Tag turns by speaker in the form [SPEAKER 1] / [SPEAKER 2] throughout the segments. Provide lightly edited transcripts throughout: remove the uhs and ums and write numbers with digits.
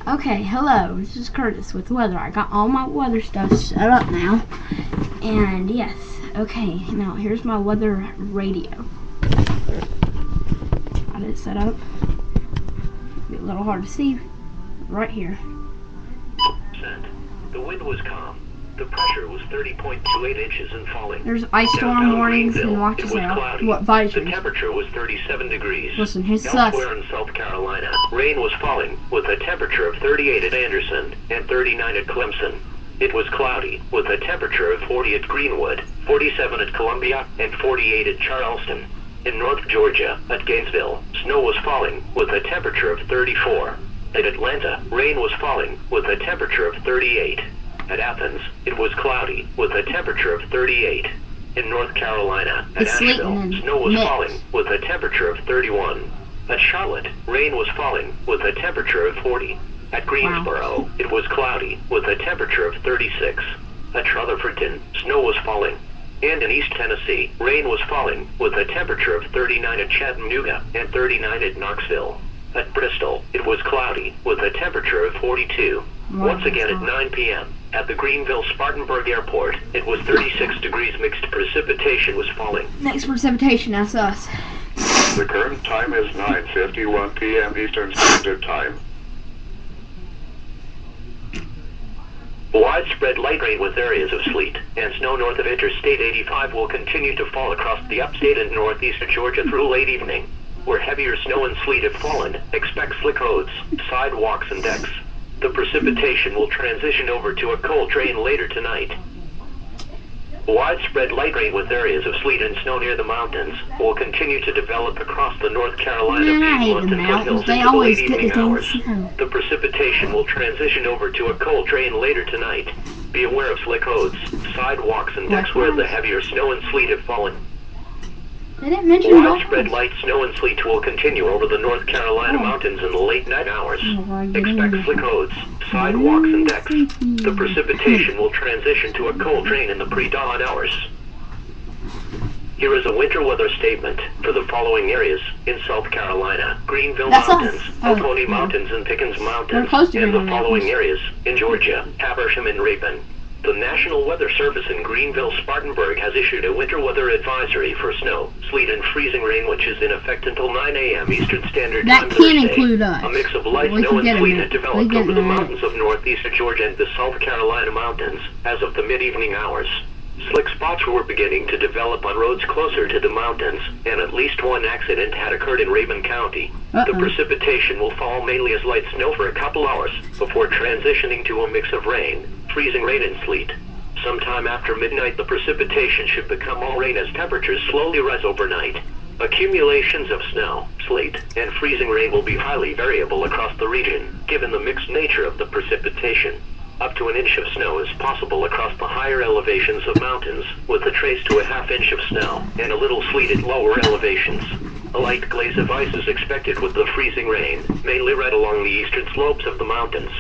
[SPEAKER 1] Okay, hello, this is Curtis with weather. I got all my weather stuff set up now. And yes, okay, now here's my weather radio. Got it set up. Be a little hard to see. Right here.
[SPEAKER 2] The wind was calm. The pressure was 30.28 inches and falling.
[SPEAKER 1] There's ice storm warnings and watches out. What
[SPEAKER 2] The temperature was 37 degrees.
[SPEAKER 1] Listen, here's
[SPEAKER 2] Elsewhere in South Carolina, rain was falling with a temperature of 38 at Anderson and 39 at Clemson. It was cloudy with a temperature of 40 at Greenwood, 47 at Columbia, and 48 at Charleston. In North Georgia, at Gainesville, snow was falling with a temperature of 34. At Atlanta, rain was falling with a temperature of 38. At Athens, it was cloudy with a temperature of 38. In North Carolina, at Asheville, snow was falling with a temperature of 31. At Charlotte, rain was falling with a temperature of 40. At Greensboro, it was cloudy with a temperature of 36. At Rutherfordton, snow was falling. And in East Tennessee, rain was falling with a temperature of 39 at Chattanooga and 39 at Knoxville. At Bristol, it was cloudy with a temperature of 42. Once again at 9 p.m., at the Greenville-Spartanburg Airport, it was 36 degrees. Mixed precipitation was falling.
[SPEAKER 1] Mixed precipitation, that's us.
[SPEAKER 3] The current time is 9:51 p.m. Eastern Standard Time.
[SPEAKER 2] Widespread light rain with areas of sleet and snow north of Interstate 85 will continue to fall across the upstate and northeast of Georgia through late evening. Where heavier snow and sleet have fallen, expect slick roads, sidewalks, and decks. The precipitation will transition over to a cold train later tonight. Widespread light rain with areas of sleet and snow near the mountains will continue to develop across the North Carolina Piedmont and foothills into the late evening hours. The precipitation will transition over to a cold train later tonight. Be aware of slick roads, sidewalks, and decks where the heavier snow and sleet have fallen.
[SPEAKER 1] They didn't mention
[SPEAKER 2] widespread light snow and sleet will continue over the North Carolina mountains in the late night hours. Expect slick roads, sidewalks, and decks. The precipitation will transition to a cold train in the pre-dawn hours. Here is a winter weather statement for the following areas in South Carolina: Greenville Mountains, Oconee Mountains, and Pickens Mountains, and the following areas in Georgia: Habersham and Rayburn. The National Weather Service in Greenville-Spartanburg has issued a winter weather advisory for snow, sleet, and freezing rain, which is in effect until 9 a.m. Eastern Standard Time Thursday.
[SPEAKER 1] Include us.
[SPEAKER 2] A mix of light snow and sleet has developed over the mountains of northeast Georgia and the South Carolina mountains as of the mid-evening hours. Slick spots were beginning to develop on roads closer to the mountains, and at least one accident had occurred in Rayburn County. The precipitation will fall mainly as light snow for a couple hours, before transitioning to a mix of rain, freezing rain, and sleet. Sometime after midnight, the precipitation should become all rain as temperatures slowly rise overnight. Accumulations of snow, sleet, and freezing rain will be highly variable across the region, given the mixed nature of the precipitation. Up to an inch of snow is possible across the higher elevations of mountains, with a trace to a half inch of snow, and a little sleet at lower elevations. A light glaze of ice is expected with the freezing rain, mainly right along the eastern slopes of the mountains.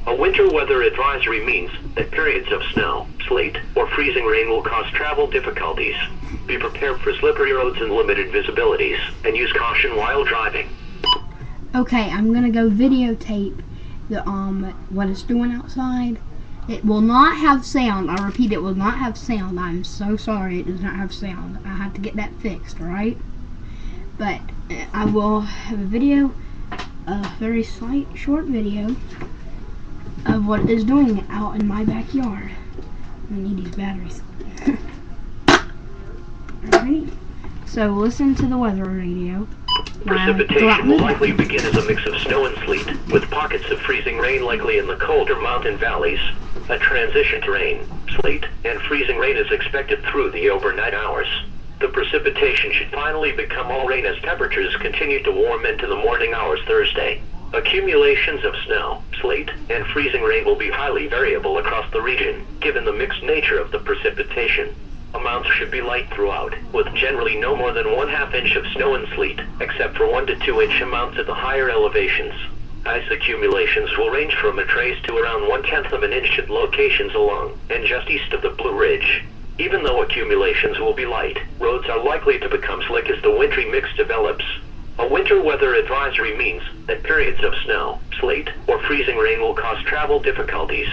[SPEAKER 2] A winter weather advisory means that periods of snow, sleet, or freezing rain will cause travel difficulties. Be prepared for slippery roads and limited visibilities, and use caution while driving.
[SPEAKER 1] Okay, I'm gonna go videotape the what it's doing outside. It will not have sound. I repeat, it will not have sound. I'm so sorry it does not have sound. I have to get that fixed, alright? But I will have a video, a very short video of what it is doing out in my backyard. I need these batteries. Alright, so listen to the weather radio.
[SPEAKER 2] Precipitation will likely begin as a mix of snow and sleet, with pockets of freezing rain likely in the colder mountain valleys. A transition to rain, sleet, and freezing rain is expected through the overnight hours. The precipitation should finally become all rain as temperatures continue to warm into the morning hours Thursday. Accumulations of snow, sleet, and freezing rain will be highly variable across the region, given the mixed nature of the precipitation. Amounts should be light throughout, with generally no more than 1/2 inch of snow and sleet, except for 1 to 2 inch amounts at the higher elevations. Ice accumulations will range from a trace to around 1/10 of an inch at locations along and just east of the Blue Ridge. Even though accumulations will be light, roads are likely to become slick as the wintry mix develops. A winter weather advisory means that periods of snow, sleet, or freezing rain will cause travel difficulties.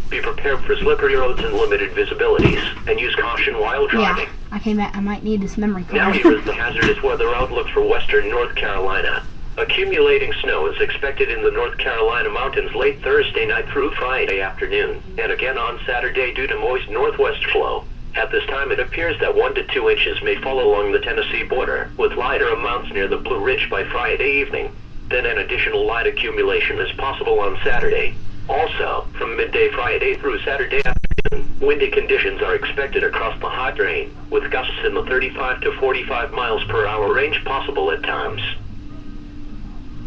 [SPEAKER 2] Be prepared for slippery roads and limited visibilities, and use caution while driving.
[SPEAKER 1] Yeah, I came back. I might need this memory card.
[SPEAKER 2] Now here is the hazardous weather outlook for western North Carolina. Accumulating snow is expected in the North Carolina mountains late Thursday night through Friday afternoon, and again on Saturday due to moist northwest flow. At this time it appears that 1 to 2 inches may fall along the Tennessee border, with lighter amounts near the Blue Ridge by Friday evening. Then an additional light accumulation is possible on Saturday. Also, from midday Friday through Saturday afternoon, windy conditions are expected across the high plain, with gusts in the 35 to 45 miles per hour range possible at times.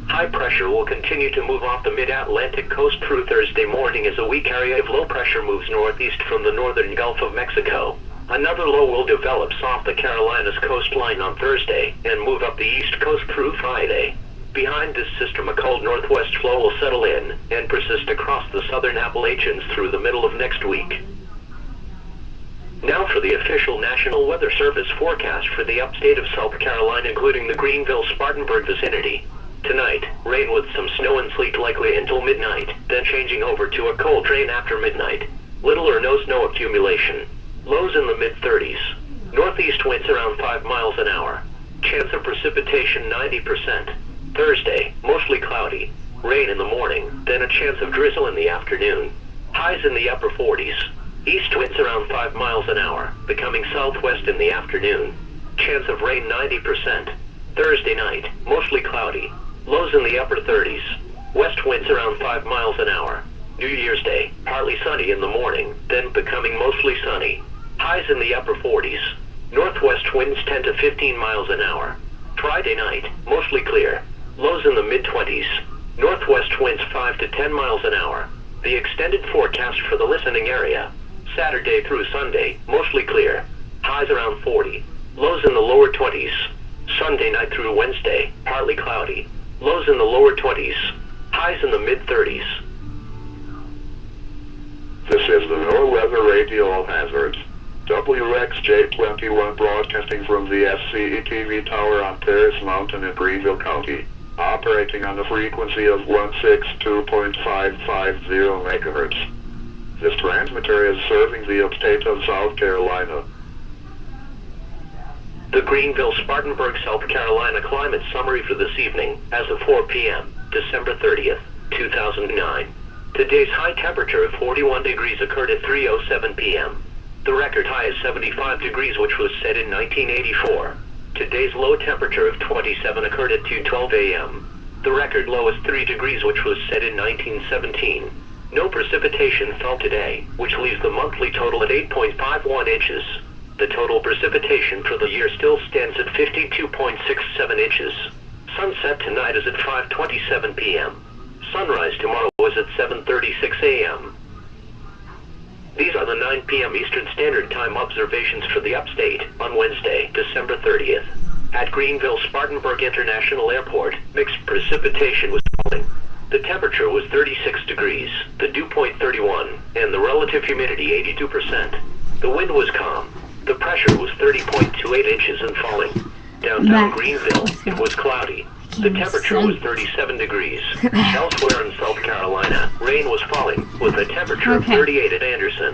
[SPEAKER 2] High pressure will continue to move off the mid-Atlantic coast through Thursday morning as a weak area of low pressure moves northeast from the northern Gulf of Mexico. Another low will develop off the Carolinas coastline on Thursday and move up the east coast through Friday. Behind this system, a cold northwest flow will settle in and persist across the southern Appalachians through the middle of next week. Now for the official National Weather Service forecast for the upstate of South Carolina, including the Greenville-Spartanburg vicinity. Tonight, rain with some snow and sleet likely until midnight, then changing over to a cold rain after midnight. Little or no snow accumulation. Lows in the mid-30s. Northeast winds around 5 miles an hour. Chance of precipitation 90%. Thursday, mostly cloudy. Rain in the morning, then a chance of drizzle in the afternoon. Highs in the upper 40s. East winds around 5 miles an hour, becoming southwest in the afternoon. Chance of rain 90%. Thursday night, mostly cloudy. Lows in the upper 30s. West winds around 5 miles an hour. New Year's Day, partly sunny in the morning, then becoming mostly sunny. Highs in the upper 40s. Northwest winds 10 to 15 miles an hour. Friday night, mostly clear. Lows in the mid-20s. Northwest winds 5 to 10 miles an hour. The extended forecast for the listening area. Saturday through Sunday, mostly clear. Highs around 40. Lows in the lower 20s. Sunday night through Wednesday, partly cloudy. Lows in the lower 20s. Highs in the mid-30s.
[SPEAKER 3] This is the NOAA Weather Radio Hazard. WXJ-21 broadcasting from the SCE-TV tower on Terrace Mountain in Greenville County. Operating on the frequency of 162.550 MHz. This transmitter is serving the upstate of South Carolina.
[SPEAKER 2] The Greenville-Spartanburg, South Carolina climate summary for this evening, as of 4 p.m., December 30th, 2009. Today's high temperature of 41 degrees occurred at 3:07 p.m. The record high is 75 degrees, which was set in 1984. Today's low temperature of 27 occurred at 2:12 a.m. The record low is 3 degrees, which was set in 1917. No precipitation fell today, which leaves the monthly total at 8.51 inches. The total precipitation for the year still stands at 52.67 inches. Sunset tonight is at 5:27 p.m. Sunrise tomorrow is at 7:36 a.m. These are the 9 p.m. Eastern Standard Time observations for the upstate on Wednesday, December 30th. At Greenville-Spartanburg International Airport, mixed precipitation was falling. The temperature was 36 degrees, the dew point 31, and the relative humidity 82%. The wind was calm. The pressure was 30.28 inches and falling. Downtown Greenville, it was cloudy. The temperature was 37 degrees. Elsewhere in South Carolina, rain was falling, with a temperature of 38 at Anderson.